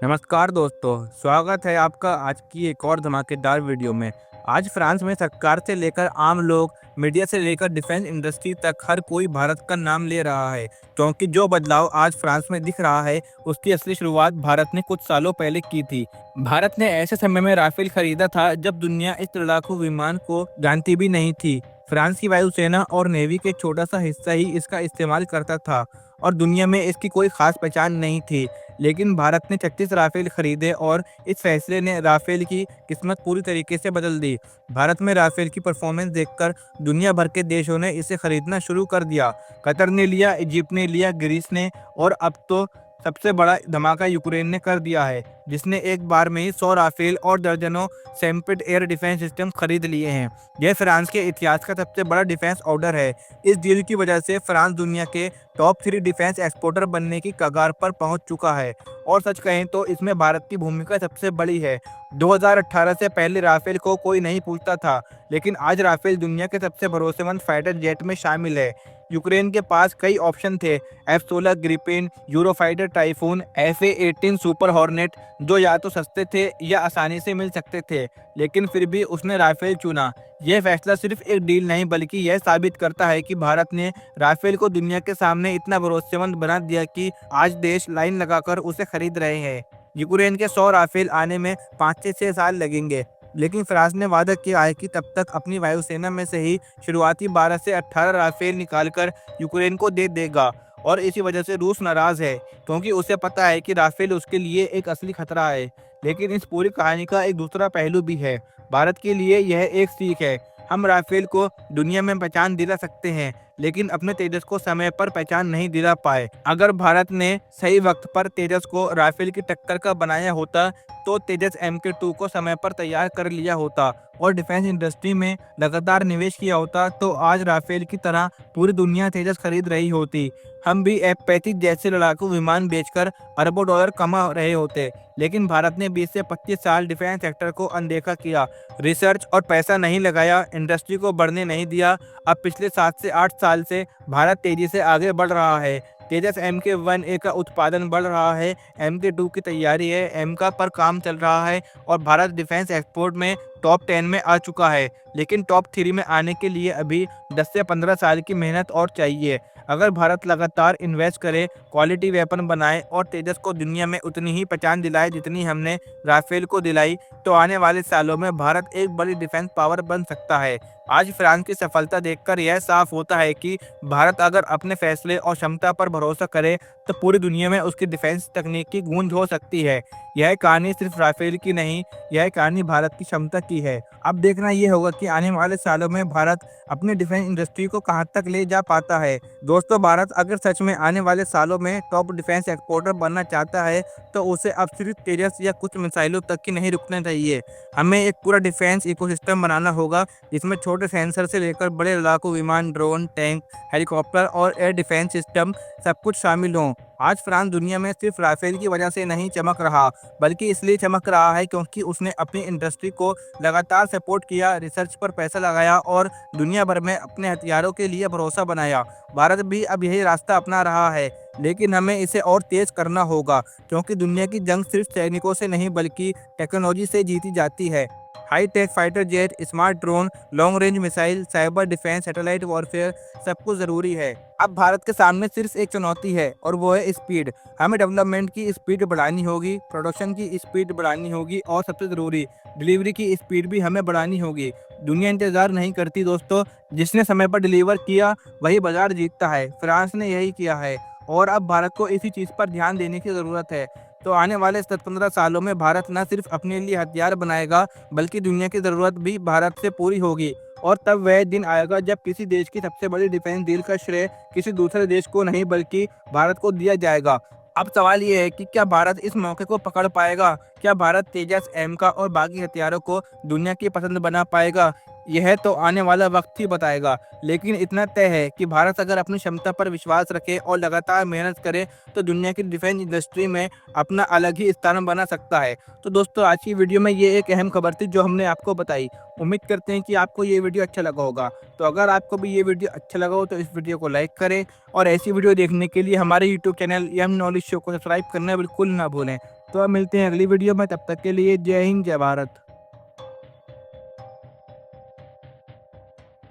नमस्कार दोस्तों, स्वागत है आपका आज की एक और धमाकेदार वीडियो में। आज फ्रांस में सरकार से लेकर आम लोग, मीडिया से लेकर डिफेंस इंडस्ट्री तक हर कोई भारत का नाम ले रहा है, क्योंकि जो बदलाव आज फ्रांस में दिख रहा है, उसकी असली शुरुआत भारत ने कुछ सालों पहले की थी। भारत ने ऐसे समय में राफेल खरीदा था जब दुनिया इस लड़ाकू विमान को जानती भी नहीं थी। फ्रांस की वायुसेना और नेवी के छोटा सा हिस्सा ही इसका इस्तेमाल करता था और दुनिया में इसकी कोई खास पहचान नहीं थी। लेकिन भारत ने 36 राफेल खरीदे और इस फैसले ने राफेल की किस्मत पूरी तरीके से बदल दी। भारत में राफेल की परफॉर्मेंस देखकर दुनिया भर के देशों ने इसे खरीदना शुरू कर दिया। कतर ने लिया, इजिप्ट ने लिया, ग्रीस ने, और अब तो सबसे बड़ा धमाका यूक्रेन ने कर दिया है, जिसने एक बार में ही 100 राफेल और दर्जनों सैम्पिड एयर डिफेंस सिस्टम खरीद लिए हैं। यह फ्रांस के इतिहास का सबसे बड़ा डिफेंस ऑर्डर है। इस डील की वजह से फ्रांस दुनिया के टॉप 3 डिफेंस एक्सपोर्टर बनने की कगार पर पहुंच चुका है और सच कहें तो इसमें भारत की भूमिका सबसे बड़ी है। 2018 से पहले राफेल को कोई नहीं पूछता था, लेकिन आज राफेल दुनिया के सबसे भरोसेमंद फाइटर जेट में शामिल है। यूक्रेन के पास कई ऑप्शन थे, F-16 Gripen, Eurofighter typhoon, FA-18 super hornet, जो या तो सस्ते थे या आसानी से मिल सकते थे, लेकिन फिर भी उसने राफेल चुना। यह फैसला सिर्फ एक डील नहीं बल्कि यह साबित करता है कि भारत ने राफेल को दुनिया के सामने इतना भरोसेमंद बना दिया कि आज देश लाइन लगाकर उसे खरीद रहे हैं। यूक्रेन के 100 राफेल आने में 5 से 6 साल लगेंगे, लेकिन फ्रांस ने वादा किया है कि तब तक अपनी वायुसेना में से ही शुरुआती 12 से 18 राफेल निकालकर यूक्रेन को दे देगा। और इसी वजह से रूस नाराज है, क्योंकि उसे पता है कि राफेल उसके लिए एक असली खतरा है। लेकिन इस पूरी कहानी का एक दूसरा पहलू भी है। भारत के लिए यह एक सीख है। हम राफेल को दुनिया में पहचान दिला सकते हैं, लेकिन अपने तेजस को समय पर पहचान नहीं दिला पाए। अगर भारत ने सही वक्त पर तेजस को राफेल की टक्कर का बनाया होता, तो तेजस MK2 को समय पर तैयार कर लिया होता और डिफेंस इंडस्ट्री में लगातार निवेश किया होता, तो आज राफेल की तरह पूरी दुनिया तेजस खरीद रही होती। हम भी F-35 जैसे लड़ाकू विमान बेचकर अरबों डॉलर कमा रहे होते। लेकिन भारत ने 20 से 25 साल डिफेंस सेक्टर को अनदेखा किया, रिसर्च और पैसा नहीं लगाया, इंडस्ट्री को बढ़ने नहीं दिया। अब पिछले 7 से 8 साल से भारत तेजी से आगे बढ़ रहा है। तेजस MK1A का उत्पादन बढ़ रहा है, MK2 की तैयारी है, M का पर काम चल रहा है और भारत डिफेंस एक्सपोर्ट में टॉप 10 में आ चुका है। लेकिन टॉप 3 में आने के लिए अभी 10 से 15 साल की मेहनत और चाहिए। अगर भारत लगातार इन्वेस्ट करे, क्वालिटी वेपन बनाए और तेजस को दुनिया में उतनी ही पहचान दिलाए जितनी हमने राफेल को दिलाई, तो आने वाले सालों में भारत एक बड़ी डिफेंस पावर बन सकता है। आज फ्रांस की सफलता देखकर यह साफ होता है कि भारत अगर अपने फैसले और क्षमता पर भरोसा करे, तो पूरी दुनिया में उसकी डिफेंस तकनीक की गूंज हो सकती है। यह कहानी सिर्फ राफेल की नहीं, यह कहानी भारत की क्षमता की है। अब देखना यह होगा कि आने वाले सालों में भारत अपनी डिफेंस इंडस्ट्री को कहां तक ले जा पाता है। दोस्तों, भारत अगर सच में आने वाले सालों में टॉप डिफेंस एक्सपोर्टर बनना चाहता है, तो उसे अब सिर्फ तेजस या कुछ मिसाइलों तक ही नहीं रुकना चाहिए। हमें एक पूरा डिफेंस इकोसिस्टम बनाना होगा, जिसमें छोटे सेंसर से लेकर बड़े लड़ाकू विमान, ड्रोन, टैंक, हेलीकॉप्टर और एयर डिफेंस सिस्टम सब कुछ शामिल हों। आज फ्रांस दुनिया में सिर्फ राफेल की वजह से नहीं चमक रहा, बल्कि इसलिए चमक रहा है क्योंकि उसने अपनी इंडस्ट्री को लगातार सपोर्ट किया, रिसर्च पर पैसा लगाया और दुनिया भर में अपने हथियारों के लिए भरोसा बनाया। भारत भी अब यही रास्ता अपना रहा है, लेकिन हमें इसे और तेज करना होगा, क्योंकि दुनिया की जंग सिर्फ सैनिकों से नहीं बल्कि टेक्नोलॉजी से जीती जाती है। High tech fighter jet, smart drone, long range missile, cyber defence, satellite warfare, सब कुछ ज़रूरी है। अब भारत के सामने सिर्फ एक चुनौती है और वो है स्पीड। हमें डेवलपमेंट की स्पीड बढ़ानी होगी, प्रोडक्शन की स्पीड बढ़ानी होगी और सबसे ज़रूरी डिलीवरी की स्पीड भी हमें बढ़ानी होगी। दुनिया इंतज़ार नहीं करती दोस्तों, जिसने समय पर डिलीवर किया वही बाजार जीतता है। फ्रांस ने यही किया है और अब भारत को इसी चीज़ पर ध्यान देने की ज़रूरत है। तो आने वाले 10-15 सालों में भारत न सिर्फ अपने लिए हथियार बनाएगा, बल्कि दुनिया की ज़रूरत भी भारत से पूरी होगी। और तब वह दिन आएगा जब किसी देश की सबसे बड़ी डिफेंस डील का श्रेय किसी दूसरे देश को नहीं बल्कि भारत को दिया जाएगा। अब सवाल ये है कि क्या भारत इस मौके को पकड़ पाएगा? क्या भारत तेजस, M का और बाकी हथियारों को दुनिया की पसंद बना पाएगा? यह तो आने वाला वक्त ही बताएगा। लेकिन इतना तय है कि भारत अगर अपनी क्षमता पर विश्वास रखे और लगातार मेहनत करे, तो दुनिया की डिफेंस इंडस्ट्री में अपना अलग ही स्थान बना सकता है। तो दोस्तों, आज की वीडियो में ये एक अहम खबर थी जो हमने आपको बताई। उम्मीद करते हैं कि आपको ये वीडियो अच्छा लगा होगा। तो अगर आपको भी ये वीडियो अच्छा लगा हो तो इस वीडियो को लाइक करें और ऐसी वीडियो देखने के लिए हमारे YouTube channel M knowledge show को सब्सक्राइब करना बिल्कुल ना भूलें। तो अब मिलते हैं अगली वीडियो में, तब तक के लिए जय हिंद जय भारत।